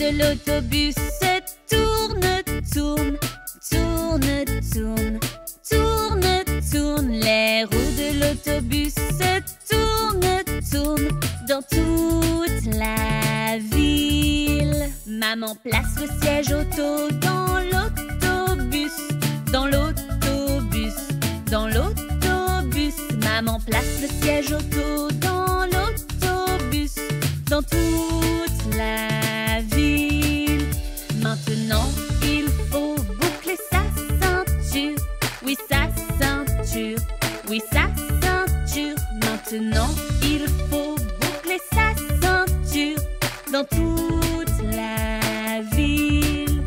de l'autobus tourne, tourne, tourne, tourne, tourne, tourne. Les roues de l'autobus tourne, tourne dans toute la ville. Maman place le siège auto dans l'autobus, dans l'autobus, dans l'autobus. Maman place le siège auto dans l'autobus, dans toute la ville. Maintenant, il faut boucler sa ceinture. Oui, sa ceinture. Oui, sa ceinture. Maintenant, il faut boucler sa ceinture dans toute la ville.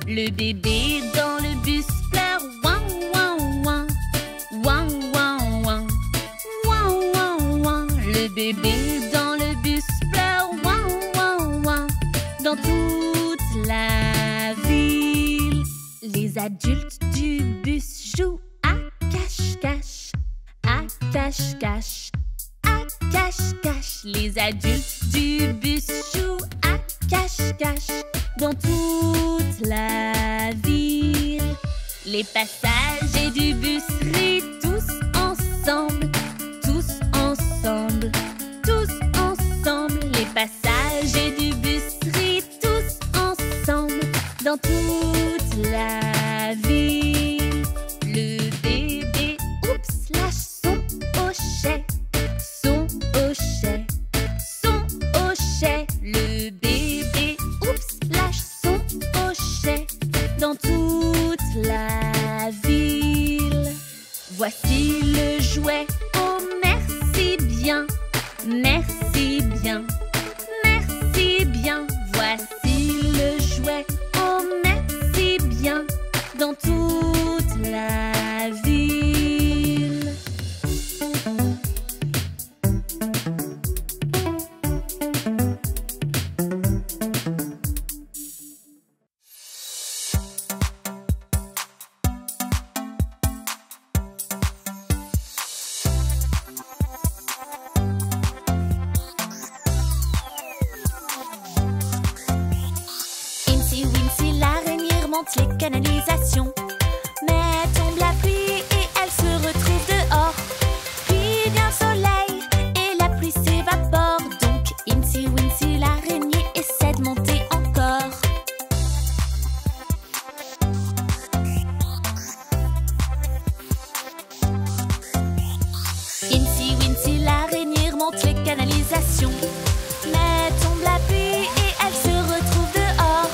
Le bébé dans le bus pleure. Ouin, ouin, ouin. Ouin, ouin, ouin. Ouin, ouin, ouin. Le bébé dans le bus pleure. Ouin, ouin, ouin. Dans toute la ville. Les adultes du bus jouent à cache-cache, à cache-cache, à cache-cache. Les adultes du bus jouent à cache-cache dans toute la ville. Les passagers du bus rient tous ensemble, tous ensemble, tous ensemble. Les passagers du bus rient tous ensemble dans toute la ville. Le bébé, oups, lâche son hochet, son hochet, son hochet. Le bébé, oups, lâche son hochet dans toute la ville. Voici le jouet, oh merci bien, merci bien, merci bien. Voici le jouet, oh merci bien, dans toute la ville. Incy Wincy, l'araignée remonte les canalisations, mais tombe la pluie et elle se retrouve dehors. Puis vient le soleil et la pluie s'évapore. Donc Incy Wincy, l'araignée essaie de monter encore. Incy Wincy, l'araignée remonte les canalisations, mais tombe la pluie et elle se retrouve dehors.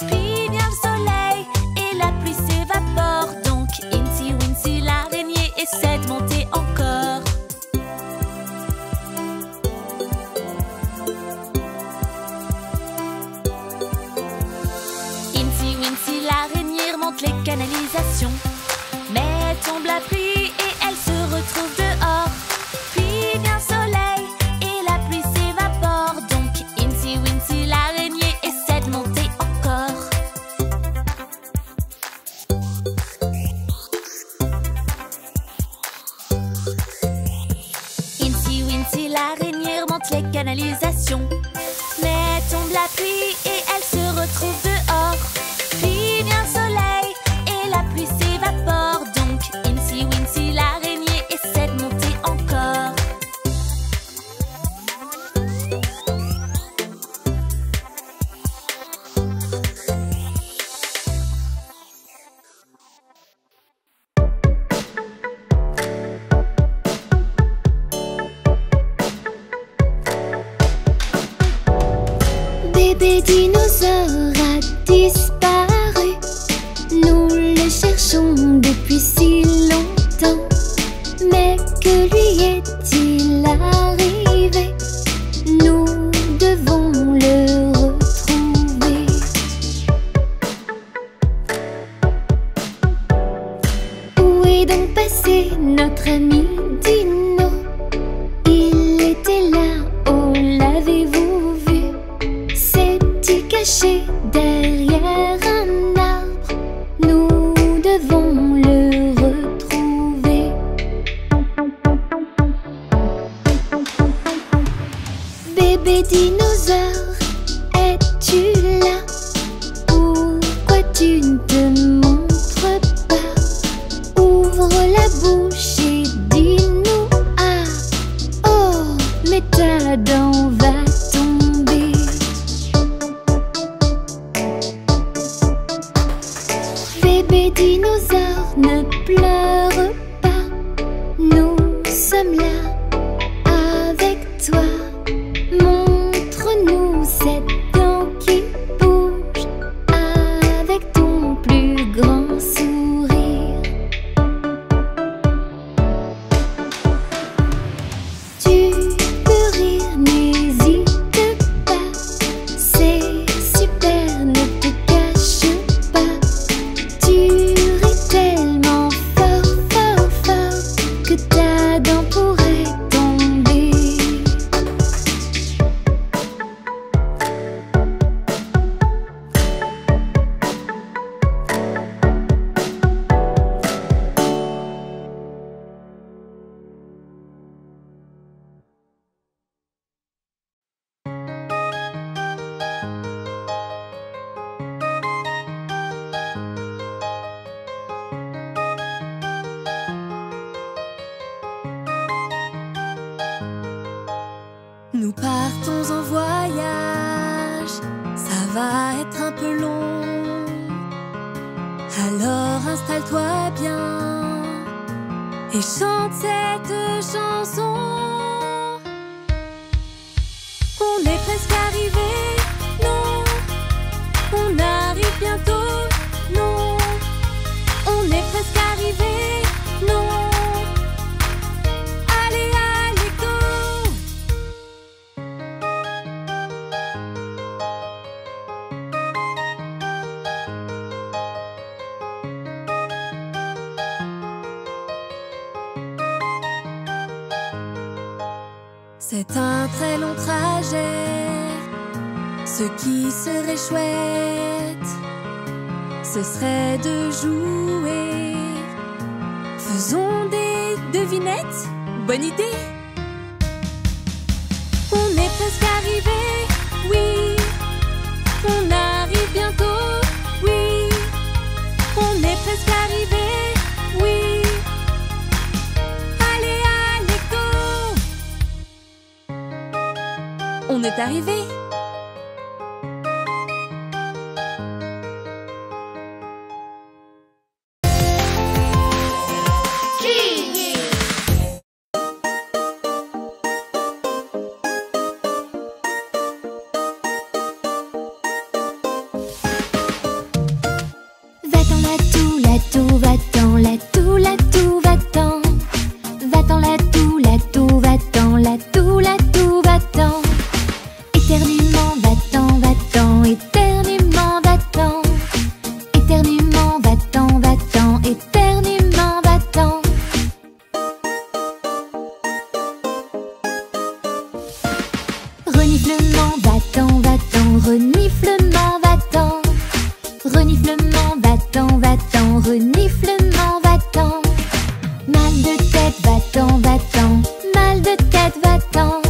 Puis vient le soleil et la pluie s'évapore. Donc Incy Wincy, l'araignée essaie de monter encore. Incy Wincy, l'araignée remonte les canalisations, mais tombe la pluie et elle se retrouve dehors. Puis vient le soleil et la pluie s'évapore. Donc Incy Wincy, l'araignée essaie de monter encore. Incy Wincy, l'araignée remonte les canalisations, mais tombe la pluie et elle se retrouve dehors. Puis vient le soleil et la pluie s'évapore. Donc Incy Wincy, l'araignée essaie de monter encore. Bébé dinosaure a disparu. Nous le cherchons depuis si longtemps. Mais que lui est-il arrivé? Nous devons le retrouver. Où est donc passé notre ami Dino? Il était là, oh l'avez-vous vu? S'est-il caché derrière un arbre? Nous devons le retrouver. Bébé dinosaure, es-tu là? tu ne te montres pas. Ouvre la bouche et dis-nous ah. Oh, mais ta dent va tomber. Bébé dinosaure, ne pleure pas. Nous sommes là avec toi. Montre-nous cette dent qui bouge avec ton plus grand sourire. Tu peux rire, n'hésite pas. C'est super, ne te cache pas. Tu ris tellement fort, fort, fort que ta dent pourrait tomber. Nous partons en voyage, ça va être un peu long. Alors installe-toi bien et chante cette chanson. On est presque arrivé, non. On arrive bientôt, non. On est presque arrivé, non. Allez, allez, go! C'est un très long trajet. Ce qui serait chouette, ce serait de jouer. Faisons des devinettes, bonne idée. On est presque arrivé, oui. On arrive bientôt, oui. On est presque arrivé, oui. Allez, allez, go! On est arrivé. Va-t'en la tout, va-t'en la tout, la tout, va-t'en. Va-t'en la tout, va-t'en la tout, la tout, va-t'en. Éternuement, va-t'en, va-t'en, éternuement, va-t'en. Éternuement, va-t'en, va-t'en, éternuement, va-t'en. Reniflement, va-t'en, va-t'en, reniflement, va-t'en. Reniflement, va-t'en, va-t'en, reniflement, va-t'en. Mal de tête, va-t'en, va-t'en, mal de tête, va-t'en.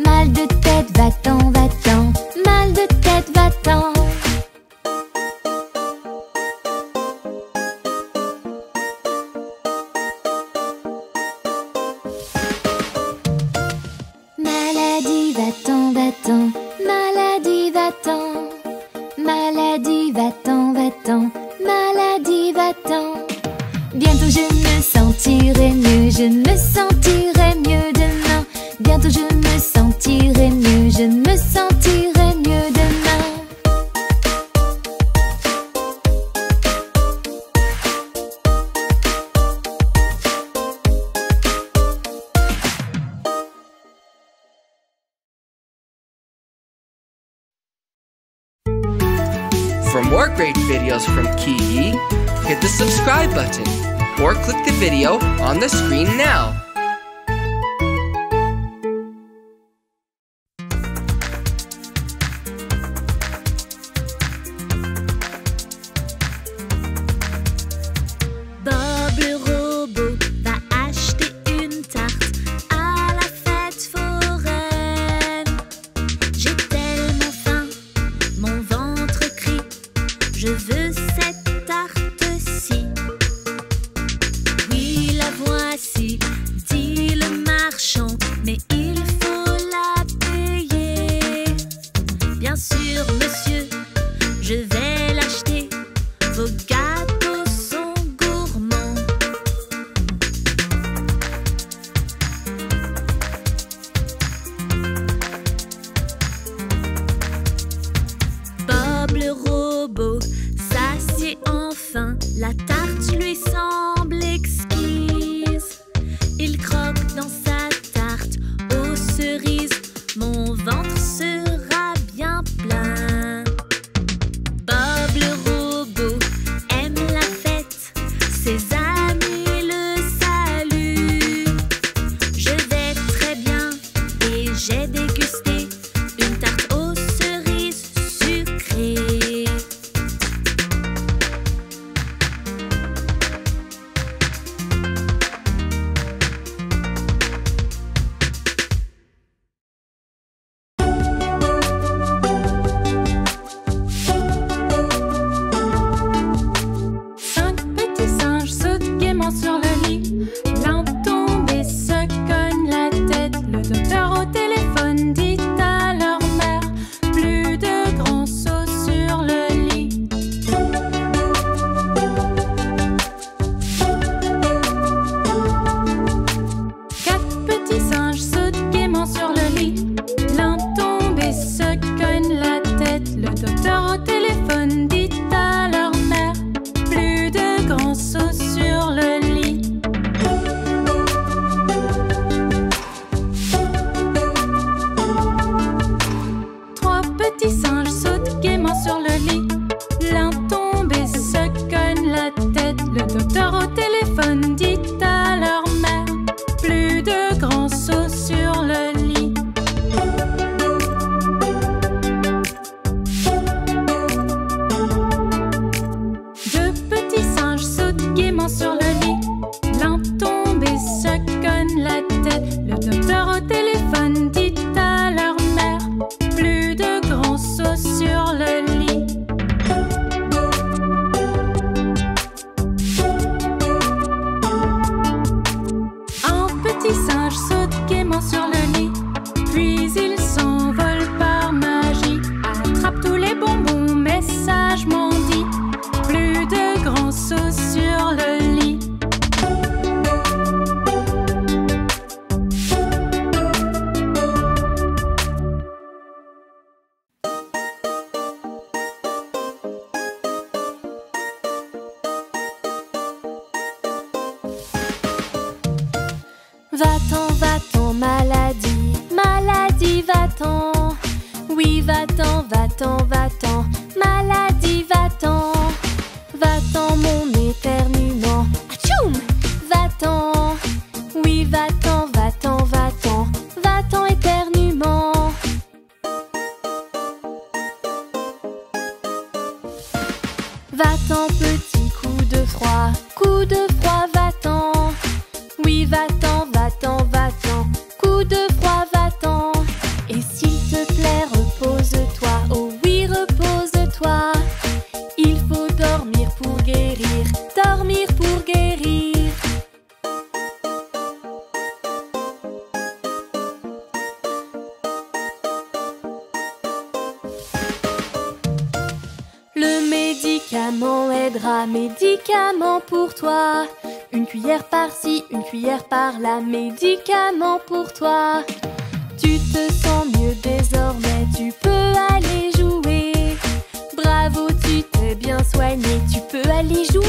Mal de tête, va-t'en, va-t'en, mal de tête, va-t'en. Maladie, va-t'en, va-t'en, maladie, va-t'en. Maladie, va-t'en, va-t'en, maladie, va-t'en. Bientôt je me sentirai mieux, je me sentirai mieux demain. Bientôt je me sentirai mieux, je me sentirai mieux demain. For more great videos from Kiyi, hit the subscribe button or click the video on the screen now. Bob le robot va acheter une tarte à la fête foraine. J'ai tellement faim, mon ventre crie, je veux petit singe saute gaiement sur le lit. L'un tombe et se cogne la tête. Le docteur au téléphone dit à leur mère: plus de grands sauts sur le lit. Trois petits singes sautent gaiement sur le lit. L'un tombe et se cogne la tête. Le docteur au téléphone dit à leur mère: plus de grands sauts sur le lit. Deux petits singes sautent gaiement sur le lit. L'un tombe et se cogne la tête. Le docteur au téléphone dit à leur mère: plus de grands sauts sur le lit. Un petit singe saute gaiement sur le lit, puis il s'envole par magie. Attrape tous les bonbons, mais sagement dit: plus de grands sauts sur le lit. Va-t'en, maladie, maladie, va-t'en. Oui, va-t'en, va-t'en, va-t'en, maladie, va-t'en. Va-t'en, mon éternuement, atchoum. Va-t'en, oui, va-t'en, va-t'en, va-t'en, va-t'en, éternuement. Va-t'en, petit coup de froid, va-t'en. Oui, va-t'en, va-t'en, va-t'en, coup de froid, va-t'en. Et s'il te plaît, repose-toi, oh oui, repose-toi. Il faut dormir pour guérir, dormir pour guérir. Le médicament aidera, médicament pour toi. Une cuillère par-ci, une cuillère par-là, médicament pour toi. Tu te sens mieux désormais, tu peux aller jouer. Bravo, tu t'es bien soigné, tu peux aller jouer.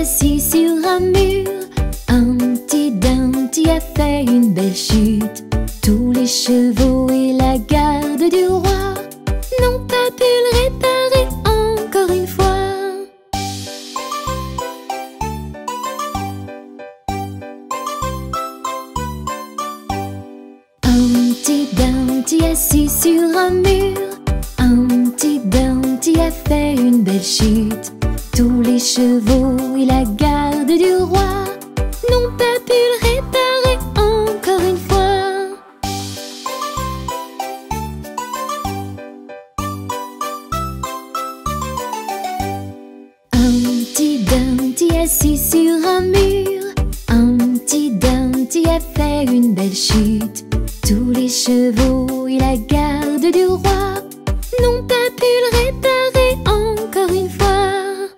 assis sur un mur. Humpty Dumpty a fait une belle chute. Tous les chevaux et la garde du roi sur un mur. Humpty Dumpty a fait une belle chute. Tous les chevaux et la garde du roi n'ont pas pu le réparer encore une fois. Humpty Dumpty assis sur un mur. Humpty Dumpty a fait une belle chute. Tous les chevaux et la garde du roi n'ont pas pu le réparer encore une fois.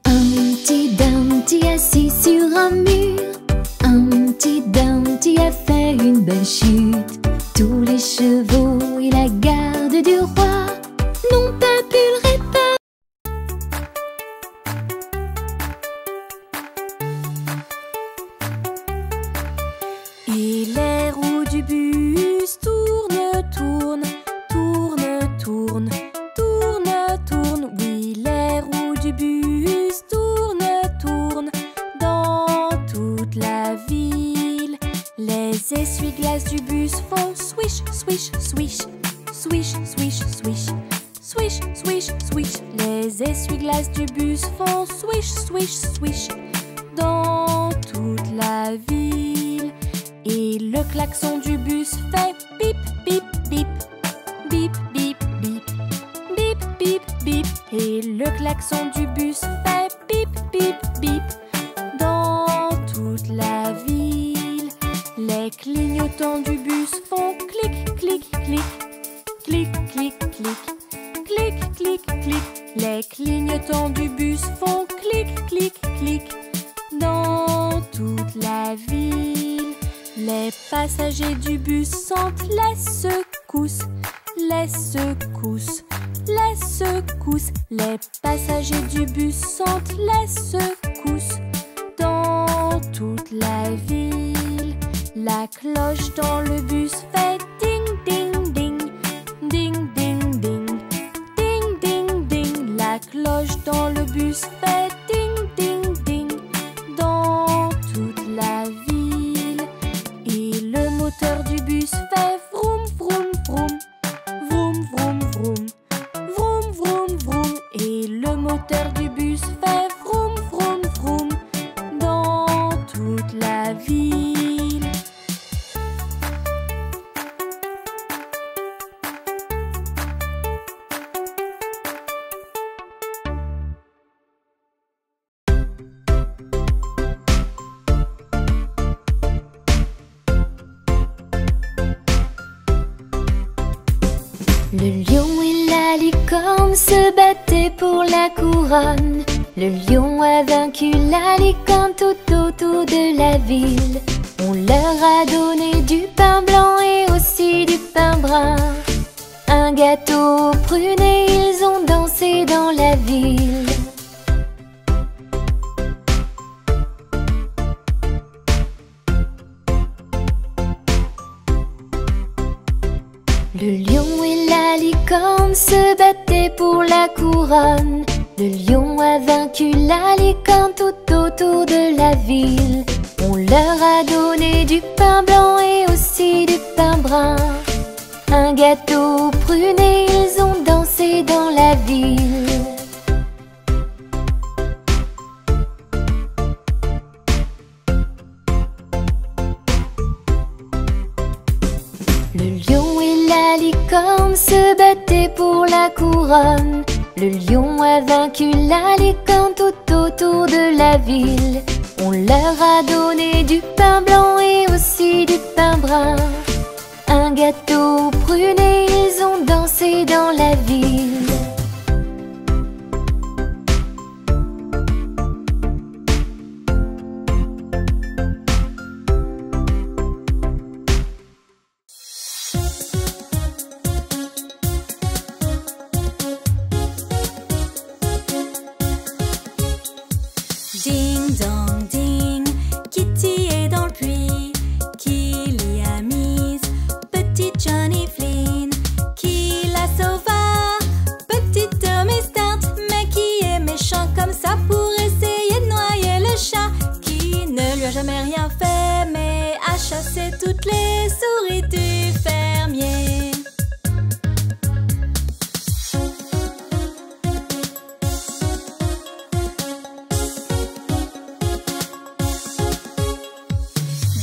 Humpty Dumpty assis sur un mur. Humpty Dumpty a fait une belle chute. Tous les chevaux et la garde du roi n'ont pas pu le réparer. Et les roues du bus tournent, tournent, tournent, tournent, tournent, tournent. Oui, les roues du bus tournent, tournent dans toute la ville. Les essuie-glaces du bus font swish, swish, swish, swish, swish, swish, swish, swish, swish. Les essuie-glaces du bus font swish, swish, swish dans toute la ville. Et le klaxon du bus fait bip, bip, bip, bip, bip, bip, bip, bip, bip. Et le klaxon du bus fait bip, bip, bip dans toute la ville. Les clignotants du bus font clic, clic, clic, clic, clic, clic, clic, clic, clic. Les clignotants du bus font clic, clic, clic dans toute la ville. Les passagers du bus sentent les secousses, les secousses, les secousses. Les passagers du bus sentent les secousses dans toute la ville. La cloche dans le bus fait ding, ding, ding, ding, ding, ding, ding, ding, ding. La cloche dans le bus fait ding, ding, ding dans toute la ville. Et le moteur du bus fait vroom, vroom, vroom, vroom, vroom, vroom, vroom, vroom, vroom. Et le moteur du bus fait vroom, vroom, vroom dans toute la ville. Le lion et la licorne se battaient pour la couronne. Le lion a vaincu la licorne tout autour de la ville. On leur a donné du pain blanc et aussi du pain brun. Un gâteau aux prunes et ils ont dansé dans la ville. Le lion et la licorne se battaient pour la couronne. Le lion a vaincu la licorne tout autour de la ville. On leur a donné du pain blanc et aussi du pain brun. Un gâteau aux prunes et ils ont dansé dans la ville. Le lion et la licorne se battaient pour la couronne. Le lion a vaincu la licorne tout autour de la ville. On leur a donné du pain blanc et aussi du pain brun. Un gâteau aux prunes et ils ont dansé dans la ville. Ding dong ding, Kitty est dans le puits. Qui l'y a mise? Petit Johnny jamais rien fait, mais a chassé toutes les souris du fermier.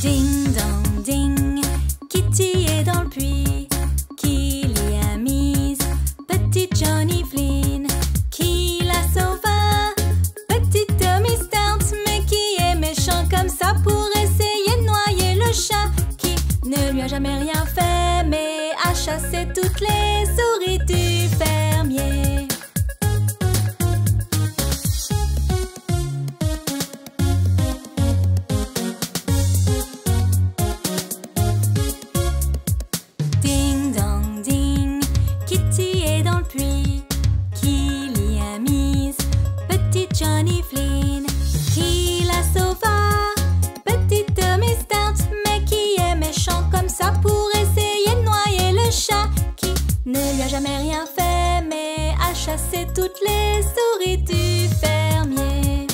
Ding dong ding, Kitty est dans le puits. Qui l'y a mise? Petit Johnny Flynn. Qui la sauva? Petit Tommy Stout. Mais qui est méchant comme ça pour essayer de noyer le chat? Qui ne lui a jamais rien fait, mais a chassé toutes les souris du fermier. Ding dong ding, Kitty est dans le puits. Qui l'y a mise? Petit Johnny Flynn. Qui la sauva? Petit Tommy Stout. Mais qui est méchant comme ça pour essayer de noyer le chat? Qui ne lui a jamais rien fait, mais a chassé toutes les souris du fermier.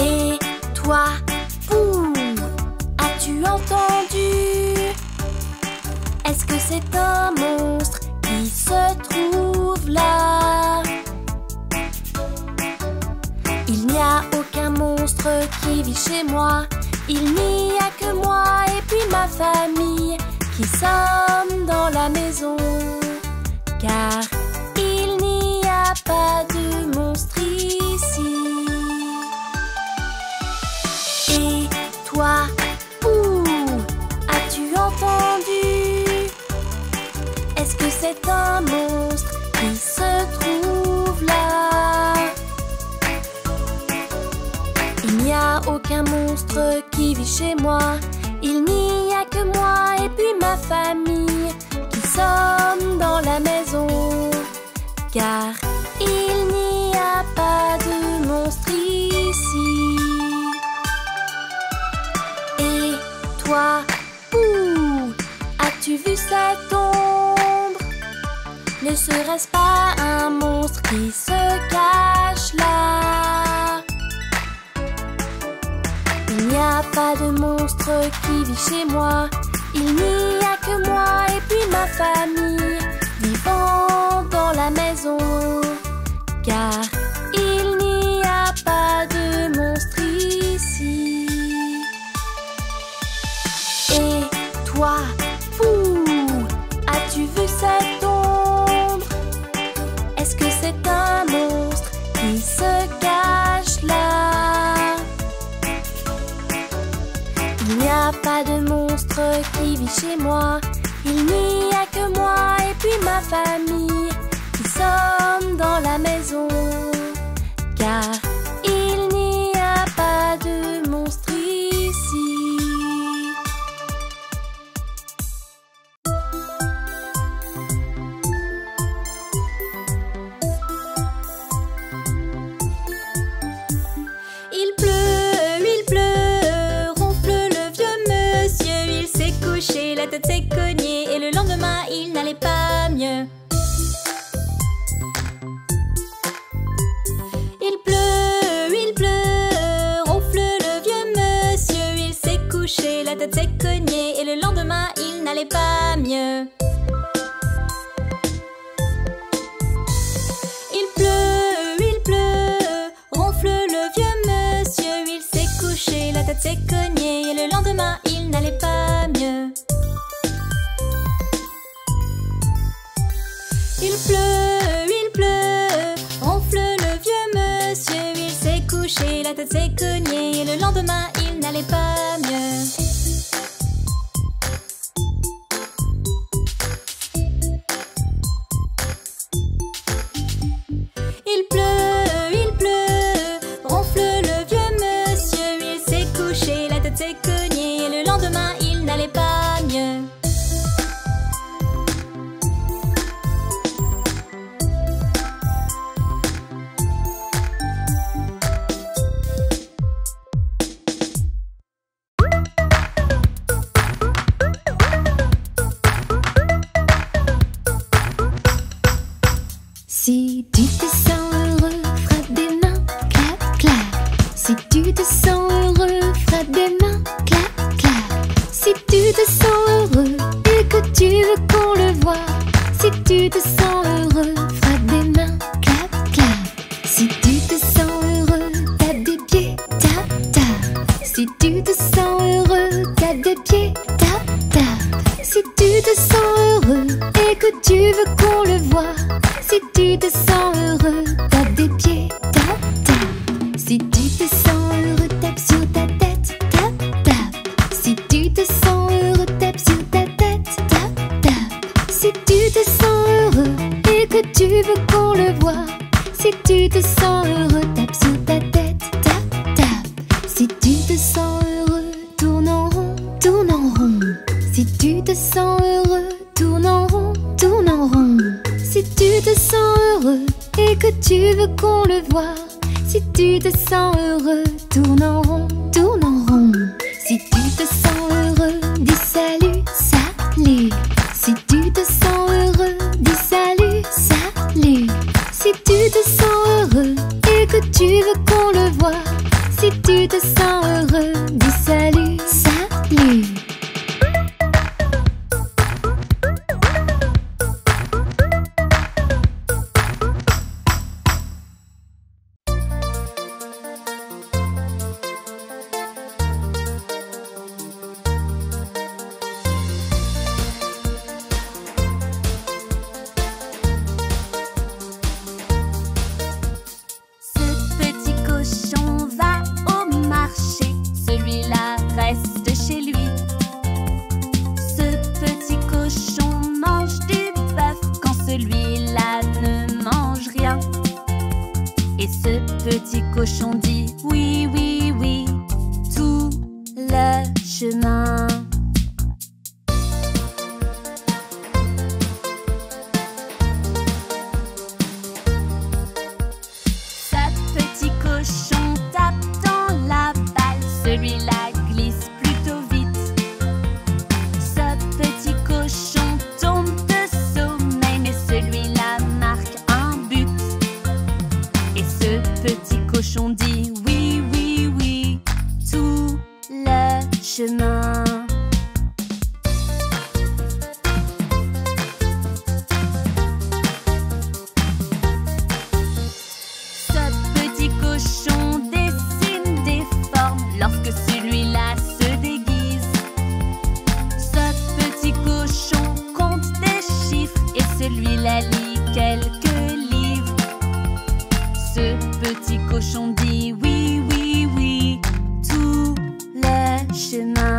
Et toi, Pou, as-tu entendu? Est-ce que c'est un monstre qui se trouve là? Il n'y a aucun monstre qui vit chez moi. Il n'y a que moi et puis ma famille qui sommes dans la maison. Car il n'y a pas de monstre ici. Et toi, Pou, as-tu entendu? Est-ce que c'est un monstre qui se trouve là? Il n'y a aucun monstre qui vit chez moi. Il n'y a que moi et puis ma famille qui sommes dans la maison. Car il n'y a pas de monstre ici. Et toi, Pou, as-tu vu cette ombre? Ne serait-ce pas un monstre qui se cache là? Il n'y a pas de monstre qui vit chez moi. Il n'y a que moi et puis ma famille vivant dans la maison. Car il n'y a pas de monstre ici. Et toi, Pou, as-tu vu cette ombre? Est-ce que c'est un monstre qui se cache là? Il n'y a pas de monstre qui vit chez moi. Il n'y a que moi et puis ma famille qui sommes dans la maison. Car il n'y a pas de monstre ici. Il pleut, ronfle le vieux monsieur. Il s'est couché, la tête s'est cognée et le lendemain il n'allait pas mieux. Il pleut, ronfle le vieux monsieur. Il s'est couché, la tête s'est cognée et le lendemain il n'allait pas mieux. Il pleut, ronfle le vieux monsieur. Il s'est couché, la tête s'est cognée et le lendemain il n'allait pas mieux. Il pleut, ronfle le vieux monsieur. Il s'est couché, la tête s'est cognée et le lendemain il n'allait pas mieux. Il pleut, ronfle le vieux monsieur. Il s'est couché, la tête s'est cognée et le lendemain il n'allait pas mieux. Si tu te sens heureux, frappe des mains, clap, clap. Si tu te sens heureux, frappe des mains, clap, clap. Si tu te sens heureux et que tu veux qu'on le voie. Si tu te sens heureux, frappe des mains, clap, clap. Si tu te sens heureux, tape des pieds, tap, tap. Si tu te sens heureux, tape des pieds, tap, tap. Si tu te sens heureux et que tu veux qu'on le voie. Si tu te sens heureux, tape des pieds, tap, tap. Si tu te sens heureux, tape sur ta tête, tap, tap. Si tu te sens heureux, tape sur ta tête, tap, tap. Si tu te sens heureux et que tu veux qu'on le voie. Si tu te sens heureux, tape sur ta tête, tap, tap. Si tu te sens heureux, tourne en rond, tourne en rond. Si tu te sens heureux, tourne en rond, tourne en rond. Si tu te sens heureux et que tu veux qu'on le voie. Si tu te sens heureux, tourne en rond, tourne en rond. Si tu te sens heureux, dis salut, salut. Si tu te sens heureux, dis salut, salut. Si tu te sens heureux et que tu veux qu'on le voie. Si tu te sens heureux, dis salut, salut. Cochon dit oui, oui, oui, tout le chemin. Ce petit cochon tape dans la balle, celui-là glisse plutôt vite. Ce petit cochon tombe de sommeil, mais celui-là marque un but. Et ce petit cochon dit oui, oui, oui, tout le chemin. Ce petit cochon dessine des formes lorsque celui-là se déguise. Ce petit cochon compte des chiffres et celui-là lit quelques livres. Ce petit cochon dit oui, oui, oui, tout le chemin.